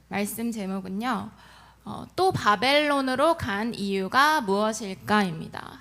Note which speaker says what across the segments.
Speaker 1: 말씀 제목은요, 또 바벨론으로 간 이유가 무엇일까입니다.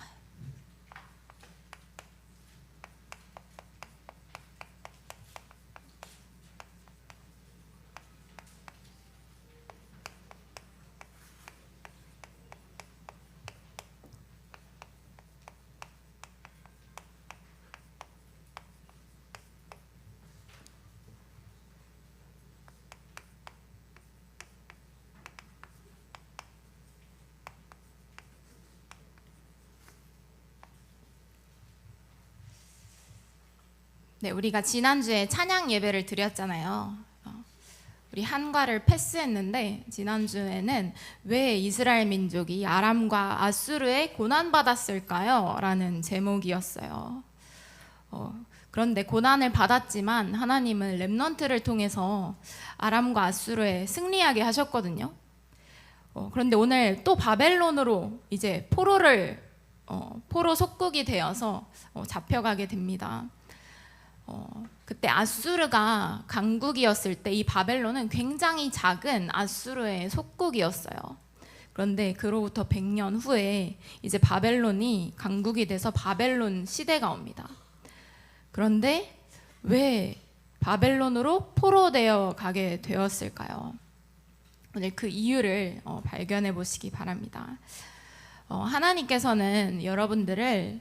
Speaker 1: 네, 우리가 지난주에 찬양 예배를 드렸잖아요. 우리 한과를 패스했는데 지난주에는 왜 이스라엘 민족이 아람과 아수르에 고난받았을까요? 라는 제목이었어요. 그런데 고난을 받았지만 하나님은 렘넌트를 통해서 아람과 아수르에 승리하게 하셨거든요. 그런데 오늘 또 바벨론으로 이제 포로 속국이 되어서 잡혀가게 됩니다. 그때 아수르가 강국이었을 때 이 바벨론은 굉장히 작은 아수르의 속국이었어요. 그런데 그로부터 100년 후에 이제 바벨론이 강국이 돼서 바벨론 시대가 옵니다. 그런데 왜 바벨론으로 포로되어 가게 되었을까요? 오늘 그 이유를 발견해 보시기 바랍니다. 하나님께서는 여러분들을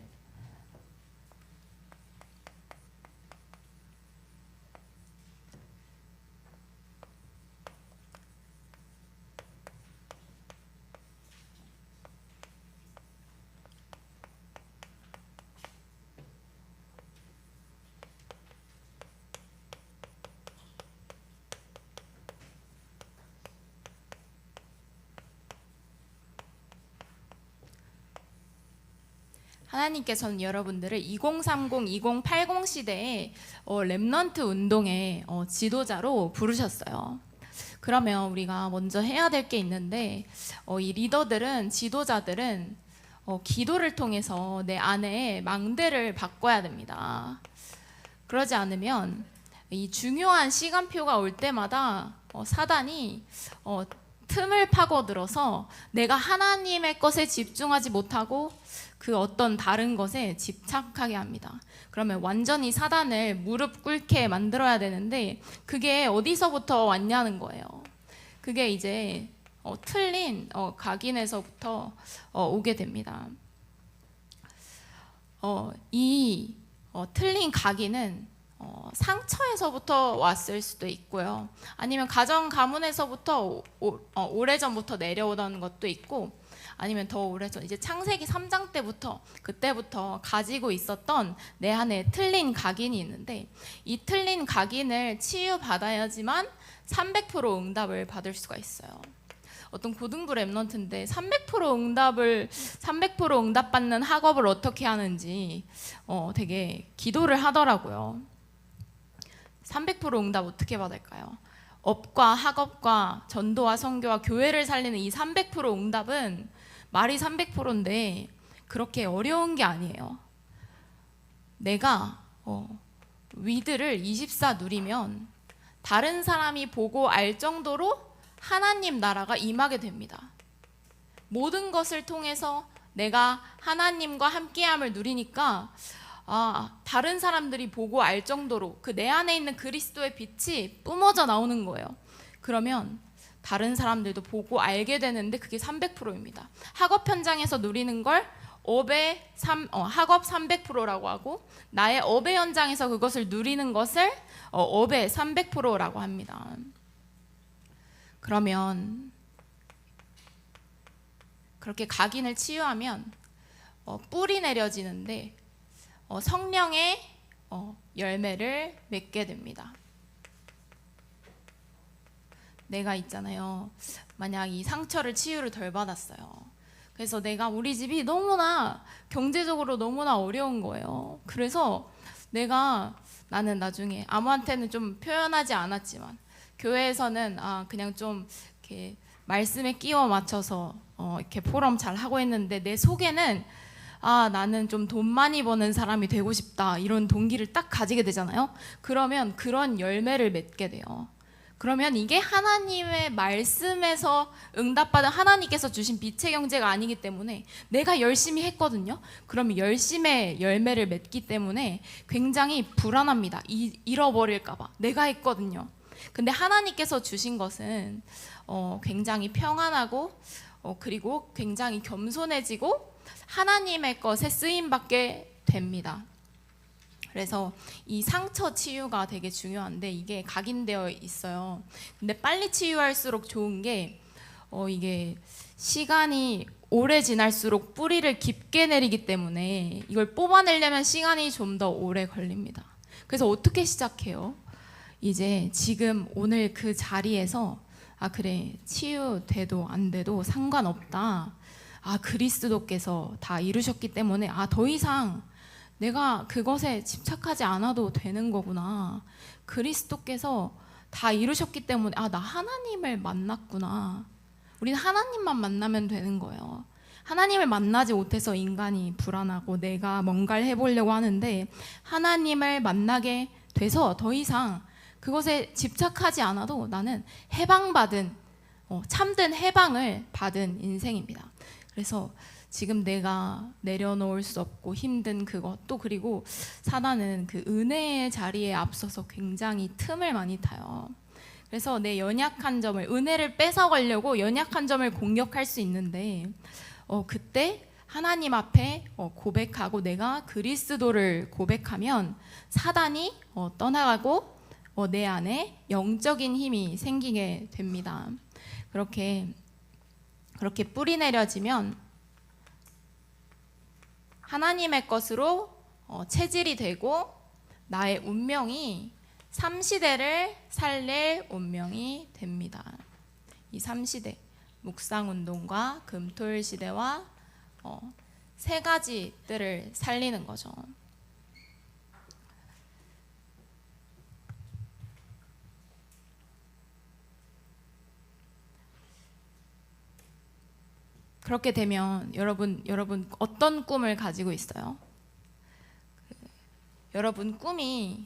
Speaker 1: 하나님께서는 여러분들을 2030, 2080 시대에 렘넌트 운동의 지도자로 부르셨어요. 그러면 우리가 먼저 해야 될 게 있는데 이 리더들은, 지도자들은 기도를 통해서 내 안에 망대를 바꿔야 됩니다. 그러지 않으면 이 중요한 시간표가 올 때마다 사단이 틈을 파고들어서 내가 하나님의 것에 집중하지 못하고 그 어떤 다른 것에 집착하게 합니다. 그러면 완전히 사단을 무릎 꿇게 만들어야 되는데 그게 어디서부터 왔냐는 거예요. 그게 이제 틀린 각인에서부터 오게 됩니다. 이 틀린 각인은 상처에서부터 왔을 수도 있고요. 아니면 가정 가문에서부터 오래전부터 내려오던 것도 있고, 아니면 더 오래전 이제 창세기 3장 그때부터 가지고 있었던 내 안에 틀린 각인이 있는데 이 틀린 각인을 치유받아야지만 300% 응답을 받을 수가 있어요. 어떤 고등부 랩런트인데 300% 응답받는 학업을 어떻게 하는지 되게 기도를 하더라고요. 300% 응답 어떻게 받을까요? 업과 학업과 전도와 선교와 교회를 살리는 이 300% 응답은 말이 300%인데 그렇게 어려운 게 아니에요. 내가 위드를 24 누리면 다른 사람이 보고 알 정도로 하나님 나라가 임하게 됩니다. 모든 것을 통해서 내가 하나님과 함께함을 누리니까 다른 사람들이 보고 알 정도로 그 내 안에 있는 그리스도의 빛이 뿜어져 나오는 거예요. 그러면 다른 사람들도 보고 알게 되는데 그게 300%입니다. 학업 현장에서 누리는 걸 학업 300%라고 하고 나의 업의 현장에서 그것을 누리는 것을 업의 300%라고 합니다. 그러면 그렇게 각인을 치유하면 뿔이 내려지는데 성령의 열매를 맺게 됩니다. 내가 있잖아요. 만약 이 상처를 치유를 덜 받았어요. 그래서 우리 집이 너무나 경제적으로 너무나 어려운 거예요. 그래서 나는 나중에 아무한테는 좀 표현하지 않았지만 교회에서는 그냥 좀 이렇게 말씀에 끼워 맞춰서 이렇게 포럼 잘 하고 있는데 내 속에는 나는 좀 돈 많이 버는 사람이 되고 싶다 이런 동기를 딱 가지게 되잖아요. 그러면 그런 열매를 맺게 돼요. 그러면 이게 하나님의 말씀에서 응답받은 하나님께서 주신 빛의 경제가 아니기 때문에 내가 열심히 했거든요. 그럼 열심의 열매를 맺기 때문에 굉장히 불안합니다. 잃어버릴까 봐. 내가 했거든요. 근데 하나님께서 주신 것은 굉장히 평안하고 그리고 굉장히 겸손해지고 하나님의 것에 쓰임받게 됩니다. 그래서 이 상처 치유가 되게 중요한데 이게 각인되어 있어요. 근데 빨리 치유할수록 좋은 게 이게 시간이 오래 지날수록 뿌리를 깊게 내리기 때문에 이걸 뽑아내려면 시간이 좀 더 오래 걸립니다. 그래서 어떻게 시작해요? 이제 지금 오늘 그 자리에서 그래, 치유돼도 안 돼도 상관없다. 그리스도께서 다 이루셨기 때문에 더 이상 내가 그것에 집착하지 않아도 되는 거구나. 그리스도께서 다 이루셨기 때문에 나 하나님을 만났구나. 우리는 하나님만 만나면 되는 거예요. 하나님을 만나지 못해서 인간이 불안하고 내가 뭔가를 해보려고 하는데 하나님을 만나게 돼서 더 이상 그것에 집착하지 않아도 나는 해방받은 참된 해방을 받은 인생입니다. 그래서 지금 내가 내려놓을 수 없고 힘든 그것도 그리고 사단은 그 은혜의 자리에 앞서서 굉장히 틈을 많이 타요. 그래서 내 연약한 점을 은혜를 뺏어가려고 연약한 점을 공격할 수 있는데 그때 하나님 앞에 고백하고 내가 그리스도를 고백하면 사단이 떠나가고 내 안에 영적인 힘이 생기게 됩니다. 그렇게 뿌리 내려지면 하나님의 것으로 체질이 되고 나의 운명이 3시대를 살릴 운명이 됩니다. 이 3시대 묵상운동과 금토일 시대와 세 가지 뜰을 살리는 거죠. 그렇게 되면 여러분 어떤 꿈을 가지고 있어요? 여러분 꿈이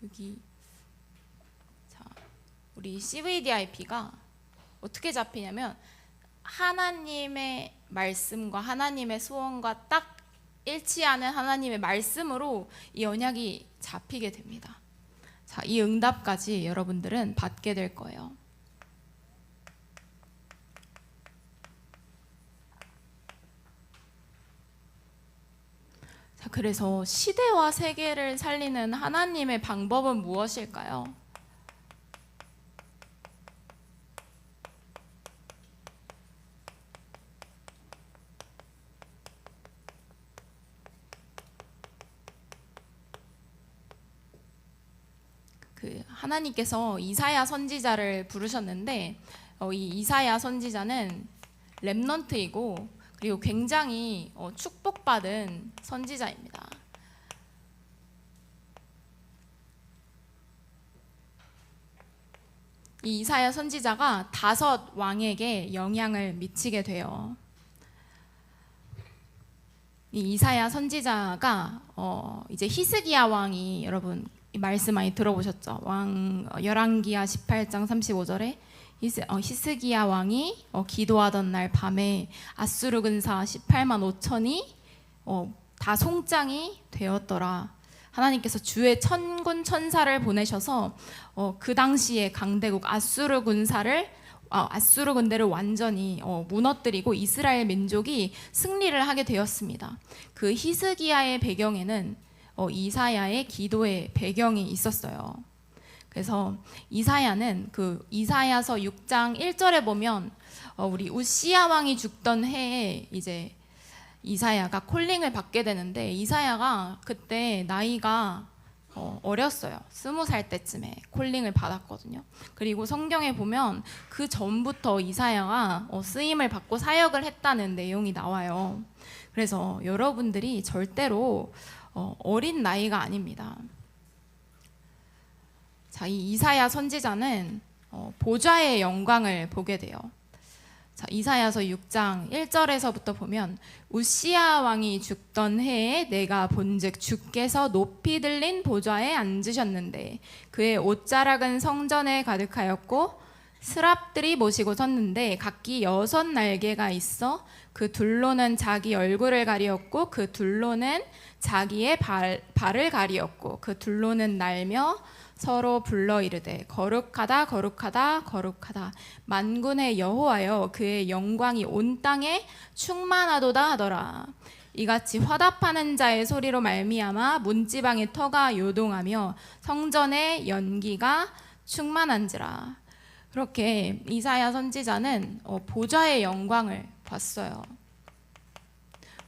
Speaker 1: 여기 우리 CVDIP가 어떻게 잡히냐면 하나님의 말씀과 하나님의 소원과 딱 일치하는 하나님의 말씀으로 이 언약이 잡히게 됩니다. 이 응답까지 여러분들은 받게 될 거예요. 그래서 시대와 세계를 살리는 하나님의 방법은 무엇일까요? 하나님께서 이사야 선지자를 부르셨는데 이 이사야 선지자는 렘넌트이고 그리고 굉장히 축복받은 선지자입니다. 이 이사야 선지자가 5 왕에게 영향을 미치게 돼요. 이 이사야 선지자가 이제 히스기야 왕이 여러분 이 말씀 많이 들어보셨죠? 열왕기하 18장 35절에 히스기야 왕이 기도하던 날 밤에 아수르 군사 18만 5천이 다 송장이 되었더라. 하나님께서 주의 천군 천사를 보내셔서 그 당시에 강대국 아수르 군대를 완전히 무너뜨리고 이스라엘 민족이 승리를 하게 되었습니다. 그 히스기야의 배경에는 이사야의 기도의 배경이 있었어요. 그래서 이사야는 그 이사야서 6장 1절에 보면 우리 우시야 왕이 죽던 해에 이제 이사야가 콜링을 받게 되는데 이사야가 그때 나이가 어렸어요. 20살 때쯤에 콜링을 받았거든요. 그리고 성경에 보면 그 전부터 이사야가 쓰임을 받고 사역을 했다는 내용이 나와요. 그래서 여러분들이 절대로 어린 나이가 아닙니다. 이 이사야 선지자는 보좌의 영광을 보게 돼요. 자, 이사야서 6장 1절에서부터 보면 우시야 왕이 죽던 해에 내가 본즉 주께서 높이 들린 보좌에 앉으셨는데 그의 옷자락은 성전에 가득하였고 스랍들이 모시고 섰는데 각기 6날개가 있어 그 둘로는 자기 얼굴을 가리었고 그 둘로는 자기의 발을 가리었고 그 둘로는 날며 서로 불러 이르되 거룩하다 거룩하다 거룩하다 만군의 여호와여 그의 영광이 온 땅에 충만하도다 하더라. 이같이 화답하는 자의 소리로 말미암아 문지방의 터가 요동하며 성전의 연기가 충만한지라. 그렇게 이사야 선지자는 보좌의 영광을 봤어요.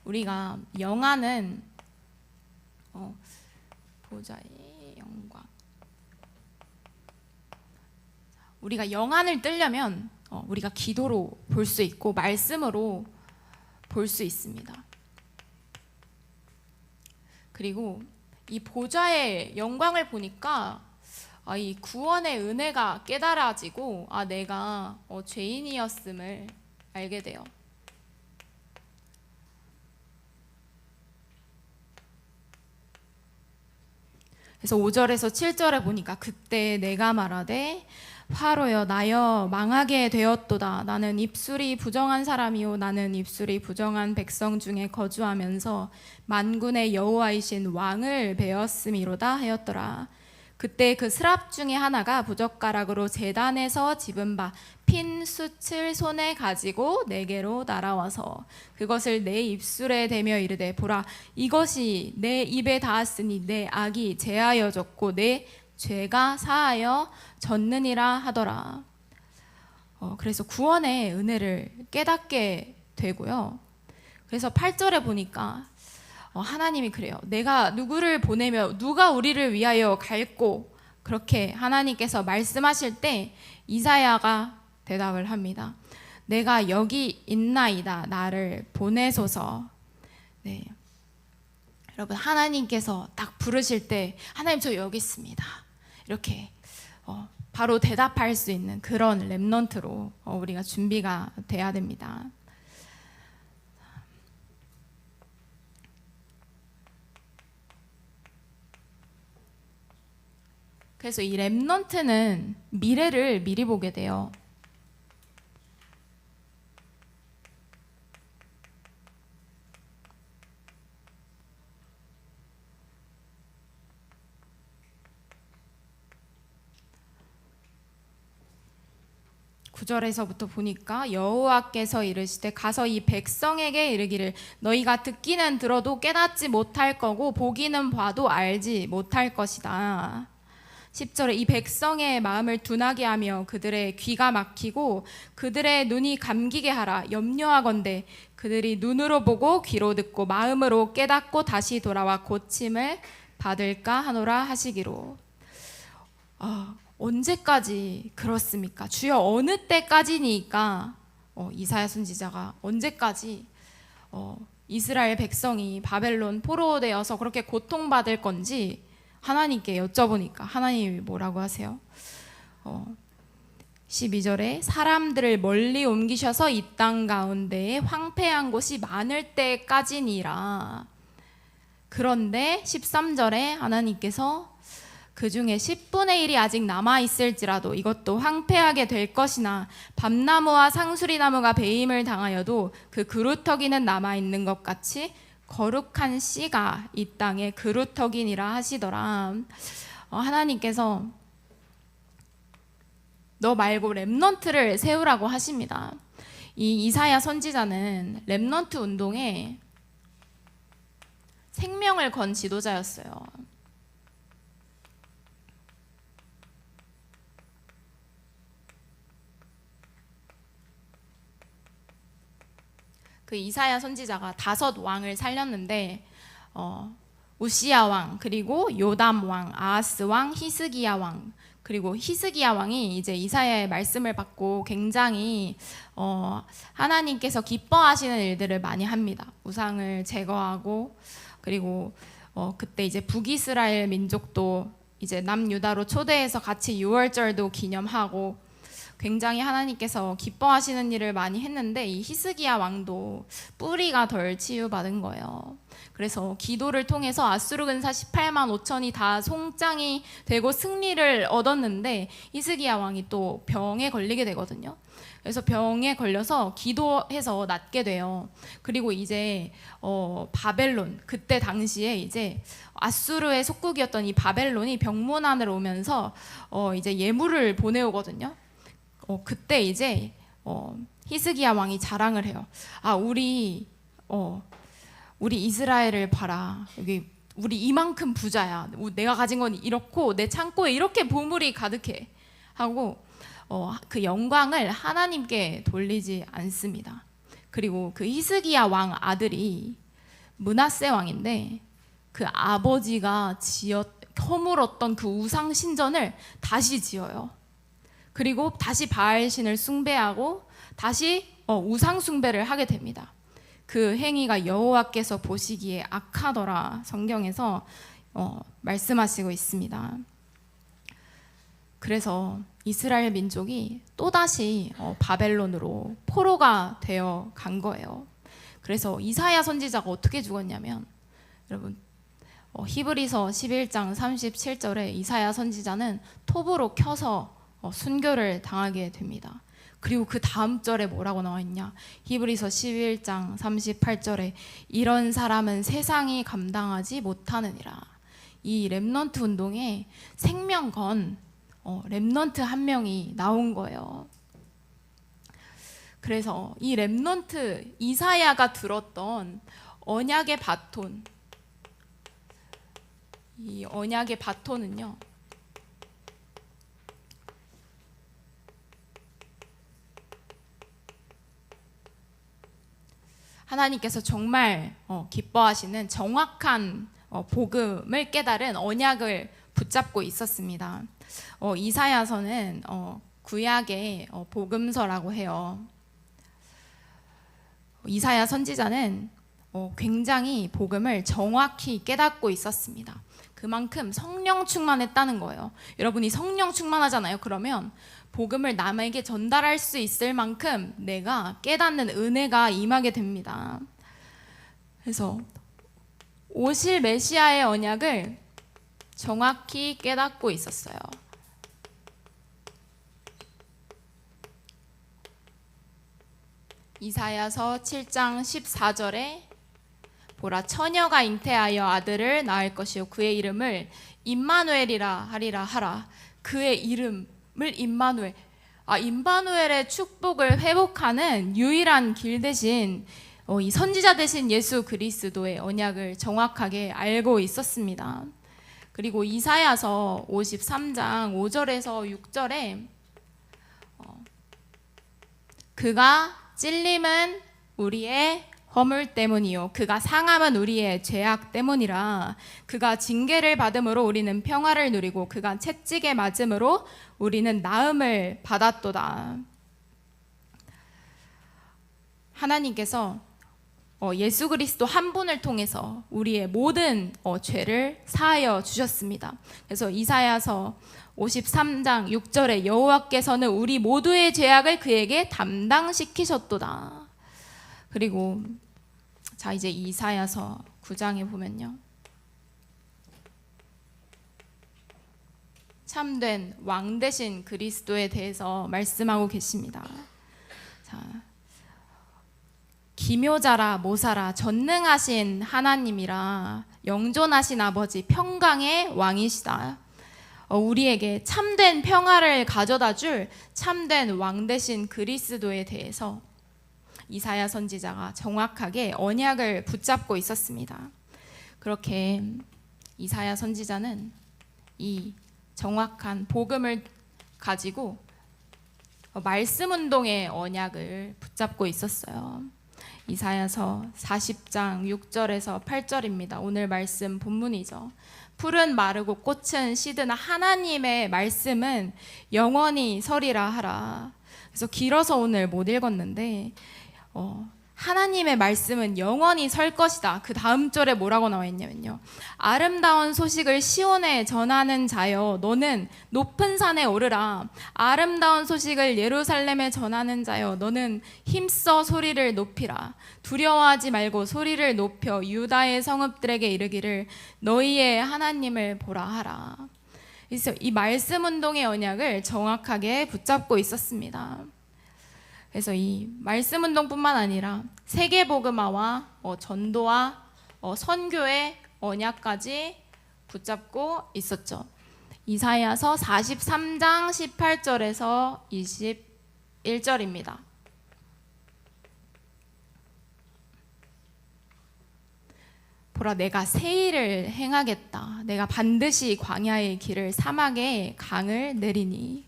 Speaker 1: 우리가 영화는 보좌의 영광. 우리가 영안을 뜨려면 우리가 기도로 볼 수 있고 말씀으로 볼 수 있습니다. 그리고 이 보좌의 영광을 보니까 이 구원의 은혜가 깨달아지고 내가 죄인이었음을 알게 돼요. 그래서 5절에서 7절에 보니까 그때 내가 말하되 화로여 나여 망하게 되었도다. 나는 입술이 부정한 사람이요 나는 입술이 부정한 백성 중에 거주하면서 만군의 여호와이신 왕을 배웠음이로다 하였더라. 그때 그 스랍 중에 하나가 부젓가락으로 제단에서 집은 바 핀 숯을 손에 가지고 내게로 날아와서 그것을 내 입술에 대며 이르되 보라 이것이 내 입에 닿았으니 내 악이 제하여졌고 내 죄가 사하여 졌느니라 하더라. 그래서 구원의 은혜를 깨닫게 되고요. 그래서 8절에 보니까 하나님이 그래요. 내가 누구를 보내며 누가 우리를 위하여 갈고 그렇게 하나님께서 말씀하실 때 이사야가 대답을 합니다. 내가 여기 있나이다. 나를 보내소서. 네. 여러분 하나님께서 딱 부르실 때 하나님 저 여기 있습니다. 이렇게 바로 대답할 수 있는 그런 렘넌트로 우리가 준비가 돼야 됩니다. 그래서 이 렘넌트는 미래를 미리 보게 돼요. 구절에서부터 보니까 여호와께서 이르시되 가서 이 백성에게 이르기를 너희가 듣기는 들어도 깨닫지 못할 거고 보기는 봐도 알지 못할 것이다. 10절에 이 백성의 마음을 둔하게 하며 그들의 귀가 막히고 그들의 눈이 감기게 하라. 염려하건대 그들이 눈으로 보고 귀로 듣고 마음으로 깨닫고 다시 돌아와 고침을 받을까 하노라 하시기로. 언제까지 그렇습니까? 주여 어느 때까지니까 이사야 선지자가 언제까지 이스라엘 백성이 바벨론 포로되어서 그렇게 고통받을 건지 하나님께 여쭤보니까 하나님이 뭐라고 하세요? 12절에 사람들을 멀리 옮기셔서 이 땅 가운데에 황폐한 곳이 많을 때까지니라. 그런데 13절에 하나님께서 그 중에 10분의 1이 아직 남아있을지라도 이것도 황폐하게 될 것이나 밤나무와 상수리나무가 배임을 당하여도 그 그루터기는 남아있는 것 같이 거룩한 씨가 이 땅에 그루터기니라 하시더라. 하나님께서 너 말고 렘넌트를 세우라고 하십니다. 이 이사야 선지자는 렘넌트 운동에 생명을 건 지도자였어요. 그 이사야 선지자가 5 왕을 살렸는데 우시야 왕, 그리고 요담 왕, 아하스 왕, 히스기야 왕, 그리고 히스기야 왕이 이제 이사야의 말씀을 받고 굉장히 하나님께서 기뻐하시는 일들을 많이 합니다. 우상을 제거하고 그리고 그때 이제 북이스라엘 민족도 이제 남유다로 초대해서 같이 유월절도 기념하고 굉장히 하나님께서 기뻐하시는 일을 많이 했는데 이 히스기야 왕도 뿌리가 덜 치유받은 거예요. 그래서 기도를 통해서 아수르 군사 18만 5천이 다 송장이 되고 승리를 얻었는데 히스기야 왕이 또 병에 걸리게 되거든요. 그래서 병에 걸려서 기도해서 낫게 돼요. 그리고 이제 바벨론, 그때 당시에 이제 아수르의 속국이었던 이 바벨론이 병문안으로 오면서 이제 예물을 보내오거든요. 그때 이제 히스기야 왕이 자랑을 해요. 아, 우리 이스라엘을 봐라. 여기 우리 이만큼 부자야. 내가 가진 건 이렇고 내 창고에 이렇게 보물이 가득해. 하고 그 영광을 하나님께 돌리지 않습니다. 그리고 그 히스기야 왕 아들이 므낫세 왕인데 그 아버지가 허물었던 그 우상 신전을 다시 지어요. 그리고 다시 바알신을 숭배하고 다시 우상 숭배를 하게 됩니다. 그 행위가 여호와께서 보시기에 악하더라 성경에서 말씀하시고 있습니다. 그래서 이스라엘 민족이 또다시 바벨론으로 포로가 되어 간 거예요. 그래서 이사야 선지자가 어떻게 죽었냐면, 여러분 히브리서 11장 37절에 이사야 선지자는 톱으로 켜서 순교를 당하게 됩니다. 그리고 그 다음 절에 뭐라고 나와 있냐? 히브리서 11장 38절에 이런 사람은 세상이 감당하지 못하느니라. 이 렘넌트 운동에 생명 건 렘넌트 한 명이 나온 거예요. 그래서 이 렘넌트 이사야가 들었던 언약의 바톤, 이 언약의 바톤은요, 하나님께서 정말 기뻐하시는 정확한 복음을 깨달은 언약을 붙잡고 있었습니다. 이사야서는 구약의 복음서라고 해요. 이사야 선지자는 굉장히 복음을 정확히 깨닫고 있었습니다. 그만큼 성령 충만했다는 거예요. 여러분이 성령 충만하잖아요. 그러면 복음을 남에게 전달할 수 있을 만큼 내가 깨닫는 은혜가 임하게 됩니다. 그래서 오실 메시아의 언약을 정확히 깨닫고 있었어요. 이사야서 7장 14절에 보라, 처녀가 잉태하여 아들을 낳을 것이요 그의 이름을 임마누엘이라 하리라 하라. 그의 이름을 임마누엘, 임마누엘의 축복을 회복하는 유일한 길 대신 이 선지자 대신 예수 그리스도의 언약을 정확하게 알고 있었습니다. 그리고 이사야서 53장 5절에서 6절에 그가 찔림은 우리의 허물 때문이요 그가 상함은 우리의 죄악 때문이라. 그가 징계를 받음으로 우리는 평화를 누리고 그가 채찍에 맞음으로 우리는 나음을 받았도다. 하나님께서 예수 그리스도 한 분을 통해서 우리의 모든 죄를 사하여 주셨습니다. 그래서 이사야서 53장 6절에 여호와께서는 우리 모두의 죄악을 그에게 담당시키셨도다. 그리고 자, 이제 이사야서 9장에 보면요, 참된 왕 대신 그리스도에 대해서 말씀하고 계십니다. 자, 기묘자라 모사라 전능하신 하나님이라 영존하신 아버지 평강의 왕이시다. 우리에게 참된 평화를 가져다 줄 참된 왕 대신 그리스도에 대해서 이사야 선지자가 정확하게 언약을 붙잡고 있었습니다. 그렇게 이사야 선지자는 이 정확한 복음을 가지고 말씀 운동의 언약을 붙잡고 있었어요. 이사야서 40장 6절에서 8절입니다. 오늘 말씀 본문이죠. 풀은 마르고 꽃은 시드나 하나님의 말씀은 영원히 서리라 하라. 그래서 길어서 오늘 못 읽었는데 하나님의 말씀은 영원히 설 것이다. 그 다음 절에 뭐라고 나와 있냐면요. 아름다운 소식을 시온에 전하는 자여 너는 높은 산에 오르라. 아름다운 소식을 예루살렘에 전하는 자여 너는 힘써 소리를 높이라. 두려워하지 말고 소리를 높여 유다의 성읍들에게 이르기를 너희의 하나님을 보라 하라. 그래서 이 말씀 운동의 언약을 정확하게 붙잡고 있었습니다. 그래서 이 말씀 운동뿐만 아니라 세계 복음화와 전도와 선교의 언약까지 붙잡고 있었죠. 이사야서 43장 18절에서 21절입니다. 보라, 내가 새 일을 행하겠다. 내가 반드시 광야의 길을 사막에 강을 내리니.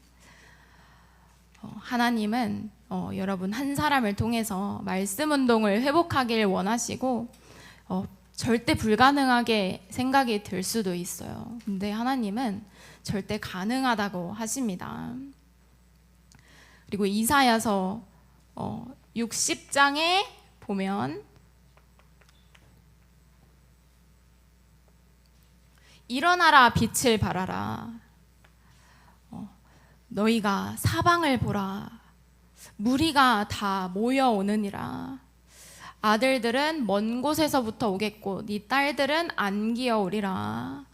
Speaker 1: 하나님은 여러분 한 사람을 통해서 말씀 운동을 회복하길 원하시고 절대 불가능하게 생각이 들 수도 있어요. 근데 하나님은 절대 가능하다고 하십니다. 그리고 이사야서 60장에 보면 일어나라 빛을 발하라. 너희가 사방을 보라. 무리가 다 모여오느니라. 아들들은 먼 곳에서부터 오겠고 네 딸들은 안 기어오리라.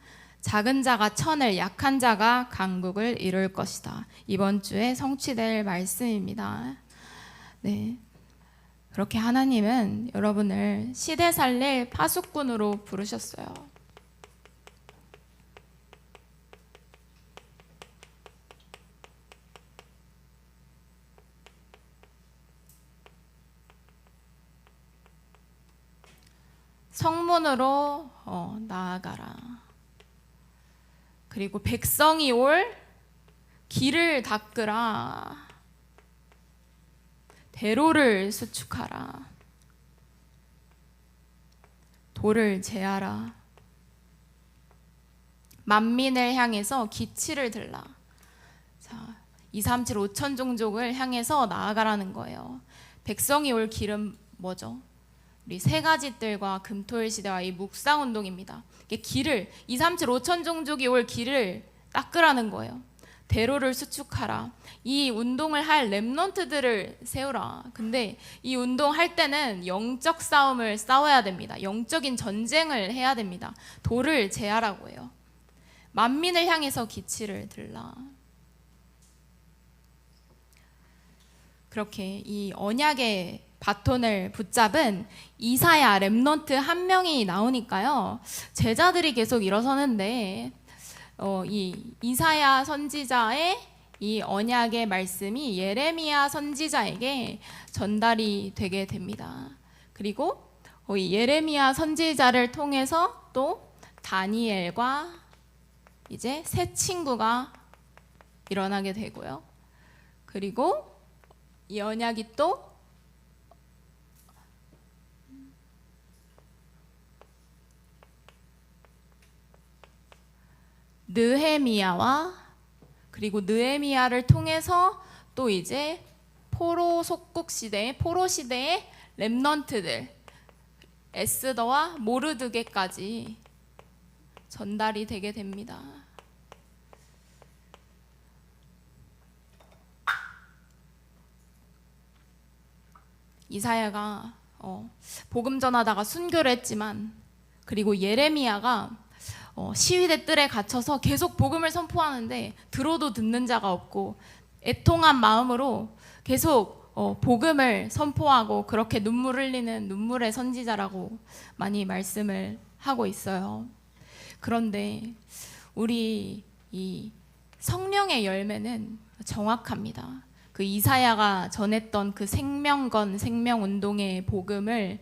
Speaker 1: 작은 자가 천을 약한 자가 강국을 이룰 것이다. 이번 주에 성취될 말씀입니다. 네, 그렇게 하나님은 여러분을 시대 살릴 파수꾼으로 부르셨어요. 성문으로 나아가라. 그리고 백성이 올 길을 닦으라. 대로를 수축하라. 돌을 제하라. 만민을 향해서 기치를 들라. 자, 2, 3, 7, 5천 종족을 향해서 나아가라는 거예요. 백성이 올 길은 뭐죠? 우리 세 가지 뜰과 금토일 시대와 이 묵상 운동입니다. 길을 2, 3, 7, 5천 종족이 올 길을 닦으라는 거예요. 대로를 수축하라. 이 운동을 할 렘넌트들을 세우라. 근데 이 운동할 때는 영적 싸움을 싸워야 됩니다. 영적인 전쟁을 해야 됩니다. 돌을 제하라고 해요. 만민을 향해서 기치를 들라. 그렇게 이 언약의 바톤을 붙잡은 이사야 렘넌트 한 명이 나오니까요, 제자들이 계속 일어서는데 이 이사야 선지자의 이 언약의 말씀이 예레미야 선지자에게 전달이 되게 됩니다. 그리고 이 예레미야 선지자를 통해서 또 다니엘과 이제 새 친구가 일어나게 되고요. 그리고 이 언약이 또 느헤미야와 그리고 느헤미야를 통해서 또 이제 포로 속국 시대, 포로 시대의 렘넌트들 에스더와 모르드게까지 전달이 되게 됩니다. 이사야가 복음 전하다가 순교를 했지만, 그리고 예레미야가 시위대 뜰에 갇혀서 계속 복음을 선포하는데 들어도 듣는 자가 없고 애통한 마음으로 계속 복음을 선포하고 그렇게 눈물 흘리는 눈물의 선지자라고 많이 말씀을 하고 있어요. 그런데 우리 이 성령의 열매는 정확합니다. 그 이사야가 전했던 그 생명건 생명운동의 복음을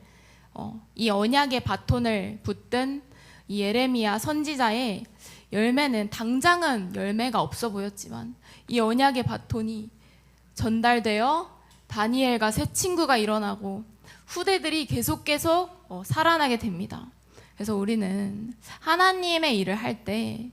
Speaker 1: 이 언약의 바톤을 붙든 이 예레미야 선지자의 열매는 당장은 열매가 없어 보였지만 이 언약의 바톤이 전달되어 다니엘과 새 친구가 일어나고 후대들이 계속 살아나게 됩니다. 그래서 우리는 하나님의 일을 할 때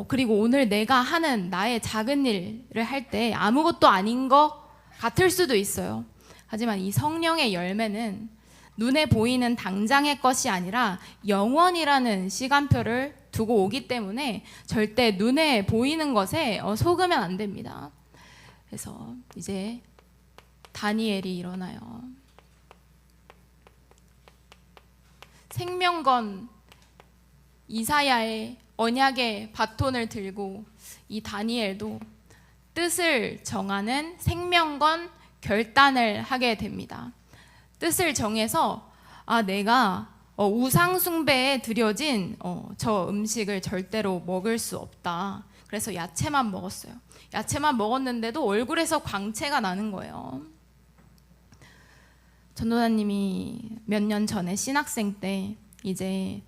Speaker 1: 그리고 오늘 내가 하는 나의 작은 일을 할 때 아무것도 아닌 것 같을 수도 있어요. 하지만 이 성령의 열매는 눈에 보이는 당장의 것이 아니라 영원이라는 시간표를 두고 오기 때문에 절대 눈에 보이는 것에 속으면 안 됩니다. 그래서 이제 다니엘이 일어나요. 생명건 이사야의 언약의 바톤을 들고 이 다니엘도 뜻을 정하는 생명건 결단을 하게 됩니다. 뜻을 정해서 내가 우상 숭배에 드려진 저 음식을 절대로 먹을 수 없다. 그래서 야채만 먹었어요. 야채만 먹었는데도 얼굴에서 광채가 나는 거예요. 전도사님이 몇 년 전에 신학생 때 이제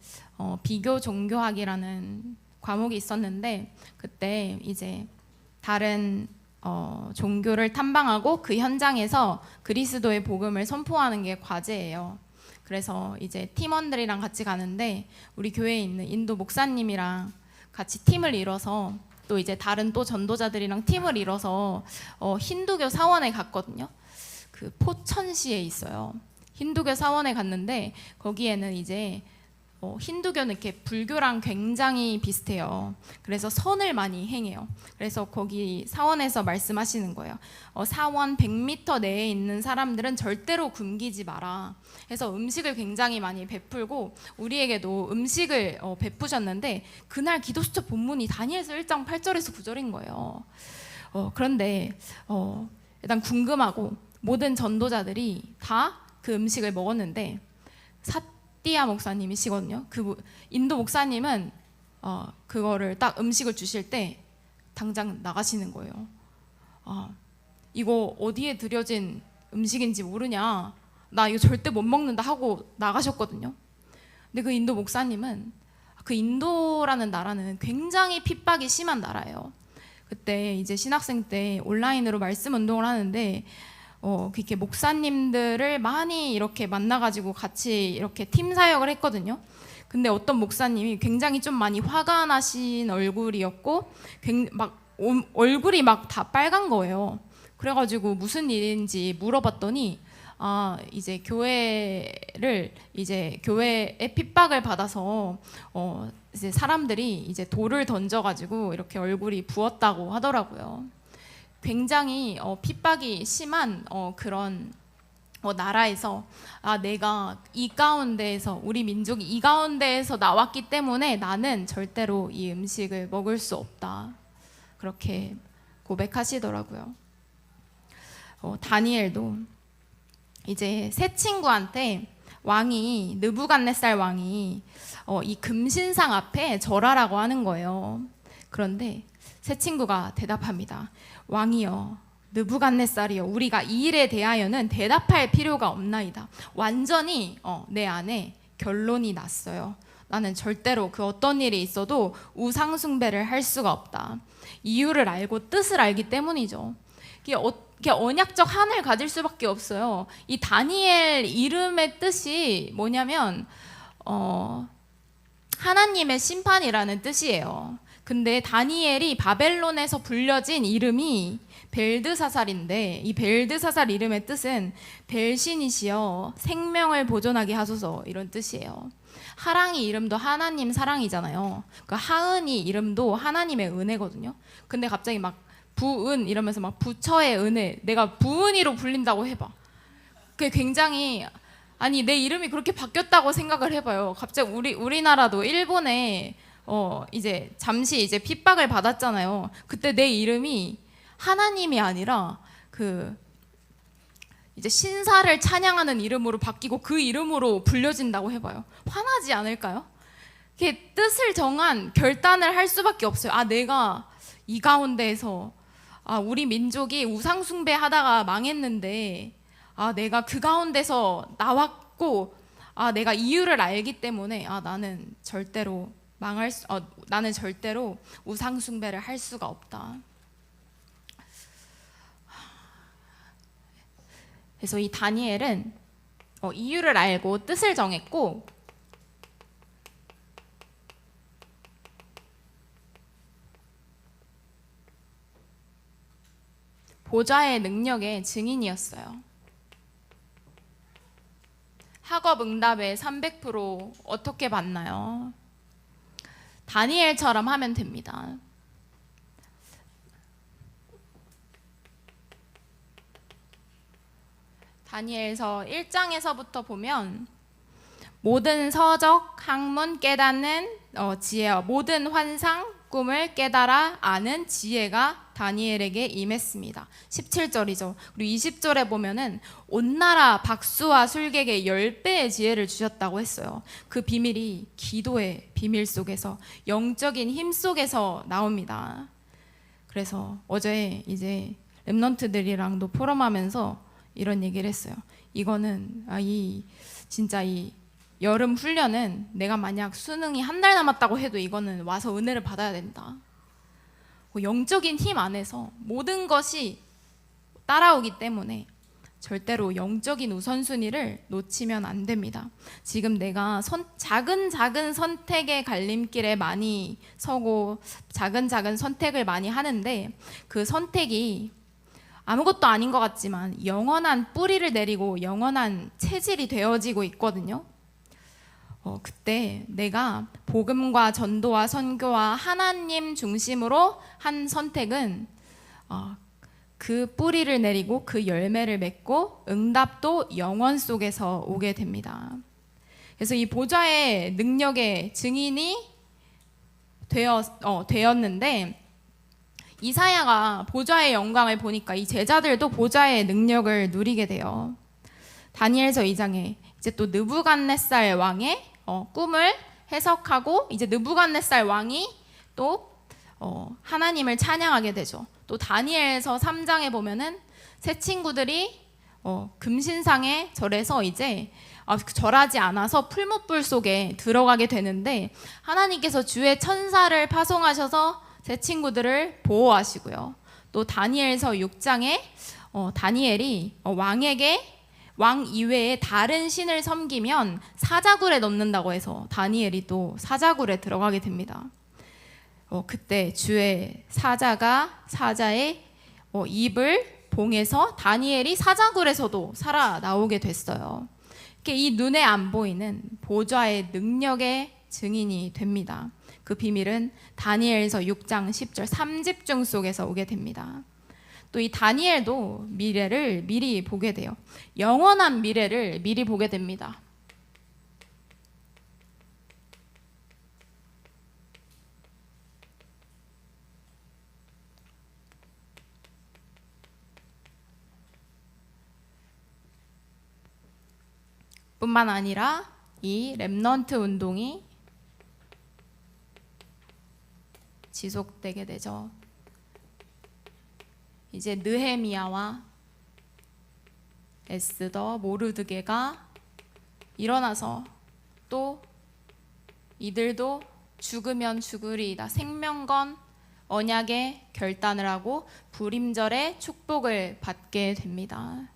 Speaker 1: 비교 종교학이라는 과목이 있었는데 그때 이제 다른 종교를 탐방하고 그 현장에서 그리스도의 복음을 선포하는 게 과제예요. 그래서 이제 팀원들이랑 같이 가는데 우리 교회에 있는 인도 목사님이랑 같이 팀을 이뤄서 또 이제 다른 또 전도자들이랑 팀을 이뤄서 힌두교 사원에 갔거든요. 그 포천시에 있어요. 힌두교 사원에 갔는데 거기에는 이제 힌두교는 이렇게 불교랑 굉장히 비슷해요. 그래서 선을 많이 행해요. 그래서 거기 사원에서 말씀하시는 거예요. 사원 100m 내에 있는 사람들은 절대로 굶기지 마라. 그래서 음식을 굉장히 많이 베풀고 우리에게도 음식을 베푸셨는데 그날 기도수첩 본문이 다니엘서 1장 8절에서 9절인 거예요. 그런데 일단 궁금하고 모든 전도자들이 다 그 음식을 먹었는데 띠아 목사님이시거든요. 그 인도 목사님은 그거를 딱 음식을 주실 때 당장 나가시는 거예요. 이거 어디에 들여진 음식인지 모르냐? 나 이거 절대 못 먹는다 하고 나가셨거든요. 근데 그 인도 목사님은 그 인도라는 나라는 굉장히 핍박이 심한 나라예요. 그때 이제 신학생 때 온라인으로 말씀 운동을 하는데 이렇게 목사님들을 많이 이렇게 만나가지고 같이 이렇게 팀 사역을 했거든요. 근데 어떤 목사님이 굉장히 좀 많이 화가 나신 얼굴이었고, 막 얼굴이 막 다 빨간 거예요. 그래가지고 무슨 일인지 물어봤더니 이제 교회의 핍박을 받아서 이제 사람들이 이제 돌을 던져가지고 이렇게 얼굴이 부었다고 하더라고요. 굉장히 핍박이 심한 그런 나라에서 내가 이 가운데에서 우리 민족이 이 가운데에서 나왔기 때문에 나는 절대로 이 음식을 먹을 수 없다. 그렇게 고백하시더라고요. 다니엘도 이제 새 친구한테 왕이 느부갓네살 왕이 이 금신상 앞에 절하라고 하는 거예요. 그런데 새 친구가 대답합니다. 왕이여, 느부갓네살이여, 우리가 이 일에 대하여는 대답할 필요가 없나이다. 완전히 내 안에 결론이 났어요. 나는 절대로 그 어떤 일이 있어도 우상 숭배를 할 수가 없다. 이유를 알고 뜻을 알기 때문이죠. 이게 언약적 한을 가질 수밖에 없어요. 이 다니엘 이름의 뜻이 뭐냐면 하나님의 심판이라는 뜻이에요. 근데 다니엘이 바벨론에서 불려진 이름이 벨드사살인데 이 벨드사살 이름의 뜻은 벨신이시여 생명을 보존하게 하소서 이런 뜻이에요. 하랑이 이름도 하나님 사랑이잖아요. 그 하은이 이름도 하나님의 은혜거든요. 근데 갑자기 막 부은 이러면서 막 부처의 은혜, 내가 부은이로 불린다고 해봐. 그게 굉장히 내 이름이 그렇게 바뀌었다고 생각을 해봐요. 갑자기 우리나라도 일본에 이제 잠시 이제 핍박을 받았잖아요. 그때 내 이름이 하나님이 아니라 이제 신사를 찬양하는 이름으로 바뀌고 그 이름으로 불려진다고 해봐요. 화나지 않을까요? 이렇게 뜻을 정한 결단을 할 수밖에 없어요. 내가 이 가운데에서 우리 민족이 우상 숭배하다가 망했는데 내가 그 가운데서 나왔고 내가 이유를 알기 때문에 나는 절대로 나는 절대로 우상 숭배를 할 수가 없다. 그래서 이 다니엘은 이유를 알고 뜻을 정했고 보좌의 능력의 증인이었어요. 학업 응답에 300% 어떻게 받나요? 다니엘처럼 하면 됩니다. 다니엘서 1장에서부터 보면 모든 서적, 학문 깨닫는 지혜와 모든 환상, 꿈을 깨달아 아는 지혜가 다니엘에게 임했습니다. 17절이죠. 그리고 20절에 보면은 온 나라 박수와 술객에 10배의 지혜를 주셨다고 했어요. 그 비밀이 기도의 비밀 속에서, 영적인 힘 속에서 나옵니다. 그래서 어제 이제 랩넌트들이랑도 포럼하면서 이런 얘기를 했어요. 이거는 진짜 이 여름 훈련은 내가 만약 수능이 한 달 남았다고 해도 이거는 와서 은혜를 받아야 된다. 영적인 힘 안에서 모든 것이 따라오기 때문에 절대로 영적인 우선순위를 놓치면 안 됩니다. 지금 내가 작은 선택의 갈림길에 많이 서고 작은 선택을 많이 하는데 그 선택이 아무것도 아닌 것 같지만 영원한 뿌리를 내리고 영원한 체질이 되어지고 있거든요. 그때 내가 복음과 전도와 선교와 하나님 중심으로 한 선택은 그 뿌리를 내리고 그 열매를 맺고 응답도 영원 속에서 오게 됩니다. 그래서 이 보좌의 능력의 증인이 되었는데 이사야가 보좌의 영광을 보니까 이 제자들도 보좌의 능력을 누리게 돼요. 다니엘서 2장에 이제 또 느부갓네살 왕의 꿈을 해석하고 이제 느부갓네살 왕이 또 하나님을 찬양하게 되죠. 또 다니엘서 3장에 보면은 새 친구들이 금신상에 절에서 이제 절하지 않아서 풀무불 속에 들어가게 되는데 하나님께서 주의 천사를 파송하셔서 새 친구들을 보호하시고요. 또 다니엘서 6장에 다니엘이 왕 이외에 다른 신을 섬기면 사자굴에 넣는다고 해서 다니엘이 또 사자굴에 들어가게 됩니다. 그때 주의 사자의 입을 봉해서 다니엘이 사자굴에서도 살아나오게 됐어요. 이 눈에 안 보이는 보좌의 능력의 증인이 됩니다. 그 비밀은 다니엘서 6장 10절 3집중 속에서 오게 됩니다. 또 이 다니엘도 미래를 미리 보게 돼요. 영원한 미래를 미리 보게 됩니다. 뿐만 아니라 이 렘넌트 운동이 지속되게 되죠. 이제 느헤미야와 에스더, 모르드게가 일어나서 또 이들도 죽으면 죽으리이다. 생명건 언약의 결단을 하고 불임절의 축복을 받게 됩니다.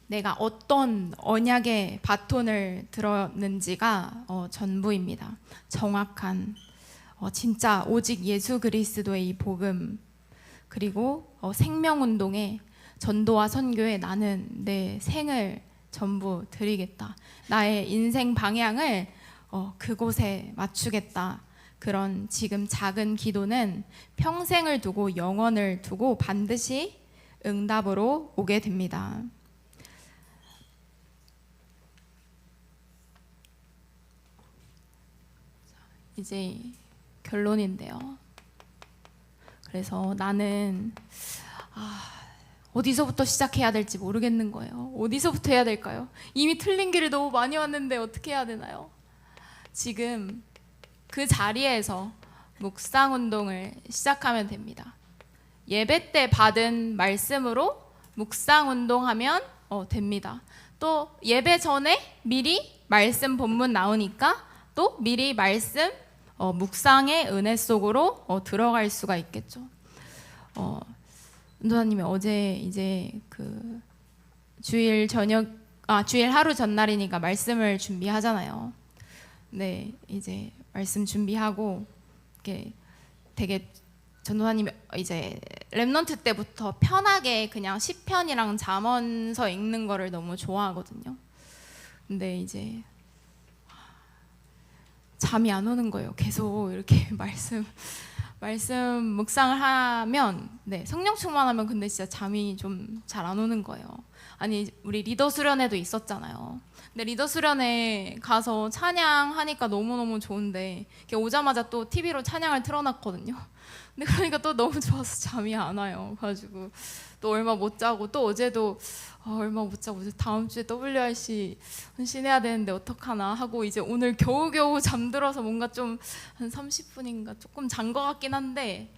Speaker 1: 내가 어떤 언약의 바톤을 들었는지가 전부입니다. 정확한 진짜 오직 예수 그리스도의 이 복음, 그리고 생명운동에 전도와 선교에 나는 내 생을 전부 드리겠다. 나의 인생 방향을 그곳에 맞추겠다. 그런 지금 작은 기도는 평생을 두고 영원을 두고 반드시 응답으로 오게 됩니다. 이제 결론인데요. 그래서 나는 어디서부터 시작해야 될지 모르겠는 거예요. 어디서부터 해야 될까요? 이미 틀린 길을 너무 많이 왔는데 어떻게 해야 되나요? 지금 그 자리에서 묵상 운동을 시작하면 됩니다. 예배 때 받은 말씀으로 묵상 운동하면 됩니다. 또 예배 전에 미리 말씀 본문 나오니까 또 미리 말씀 묵상의 은혜 속으로 들어갈 수가 있겠죠. 은도사님이 어제 이제 그 주일 하루 전날이니까 말씀을 준비하잖아요. 네, 이제 말씀 준비하고 이렇게 되게 전도사님이 이제 랩넌트 때부터 편하게 그냥 시편이랑 잠언서 읽는 거를 너무 좋아하거든요. 근데 이제 잠이 안 오는 거예요. 계속 이렇게 말씀 묵상을 하면, 네, 성령 충만하면 근데 진짜 잠이 좀 잘 안 오는 거예요. 아니, 우리 리더 수련회도 있었잖아요. 근데 리더 수련회 가서 찬양하니까 너무너무 좋은데 이렇게 오자마자 또 TV로 찬양을 틀어놨거든요. 근데 그러니까 또 너무 좋아서 잠이 안 와요. 그래가지고 또 얼마 못 자고, 또 어제도 얼마 못 자고 이제 다음 주에 WRC 헌신해야 되는데 어떡하나 하고 이제 오늘 겨우겨우 잠들어서 뭔가 좀 한 30분인가 조금 잔 것 같긴 한데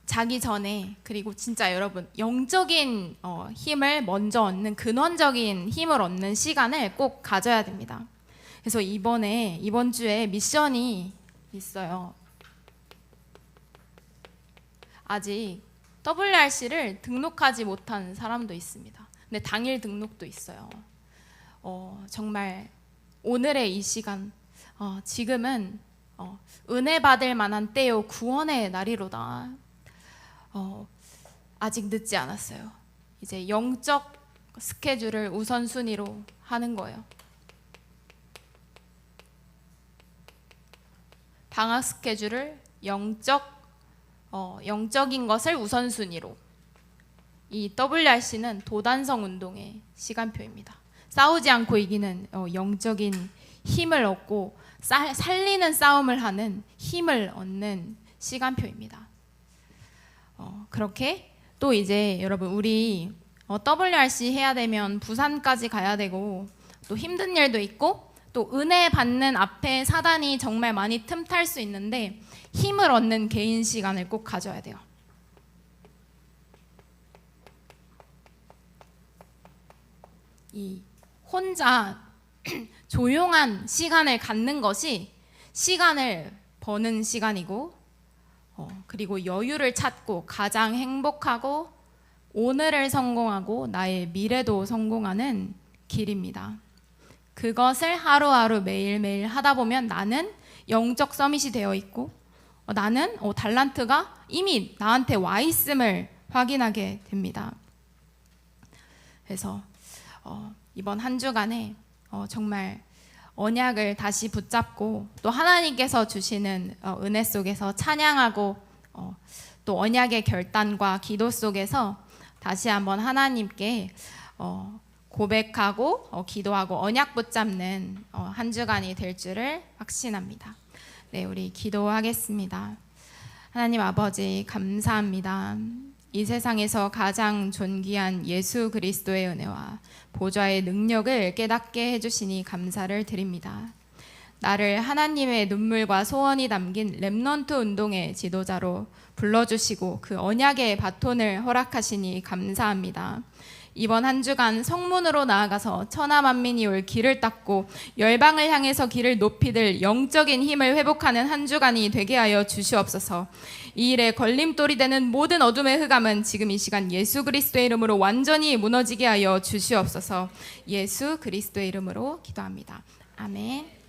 Speaker 1: 자기 전에, 그리고 진짜 여러분 영적인 힘을 먼저 얻는, 근원적인 힘을 얻는 시간을 꼭 가져야 됩니다. 그래서 이번 주에 미션이 있어요. 아직 WRC를 등록하지 못한 사람도 있습니다. 근데 당일 등록도 있어요. 정말 오늘의 이 시간, 지금은 은혜 받을 만한 때요, 구원의 날이로다. 아직 늦지 않았어요. 이제 영적 스케줄을 우선순위로 하는 거예요. 방학 스케줄을 영적인 것을 우선순위로. 이 WRC는 도단성 운동의 시간표입니다. 싸우지 않고 이기는 영적인 힘을 얻고 살리는 싸움을 하는 힘을 얻는 시간표입니다. 그렇게 또 이제 여러분, 우리 WRC 해야 되면 부산까지 가야 되고, 또 힘든 일도 있고, 또 은혜 받는 앞에 사단이 정말 많이 틈탈 수 있는데 힘을 얻는 개인 시간을 꼭 가져야 돼요. 이 혼자 조용한 시간을 갖는 것이 시간을 버는 시간이고, 그리고 여유를 찾고 가장 행복하고 오늘을 성공하고 나의 미래도 성공하는 길입니다. 그것을 하루하루 매일매일 하다 보면 나는 영적 서밋이 되어 있고, 나는 달란트가 이미 나한테 와 있음을 확인하게 됩니다. 그래서 이번 한 주간에 정말 언약을 다시 붙잡고, 또 하나님께서 주시는 은혜 속에서 찬양하고, 또 언약의 결단과 기도 속에서 다시 한번 하나님께 고백하고 기도하고 언약 붙잡는 한 주간이 될 줄을 확신합니다. 네, 우리 기도하겠습니다. 하나님 아버지, 감사합니다. 이 세상에서 가장 존귀한 예수 그리스도의 은혜와 보좌의 능력을 깨닫게 해주시니 감사를 드립니다. 나를 하나님의 눈물과 소원이 담긴 렘넌트 운동의 지도자로 불러주시고 그 언약의 바톤을 허락하시니 감사합니다. 이번 한 주간 성문으로 나아가서 천하만민이 올 길을 닦고 열방을 향해서 길을 높이들 영적인 힘을 회복하는 한 주간이 되게 하여 주시옵소서. 이 일에 걸림돌이 되는 모든 어둠의 흑암은 지금 이 시간 예수 그리스도의 이름으로 완전히 무너지게 하여 주시옵소서. 예수 그리스도의 이름으로 기도합니다. 아멘.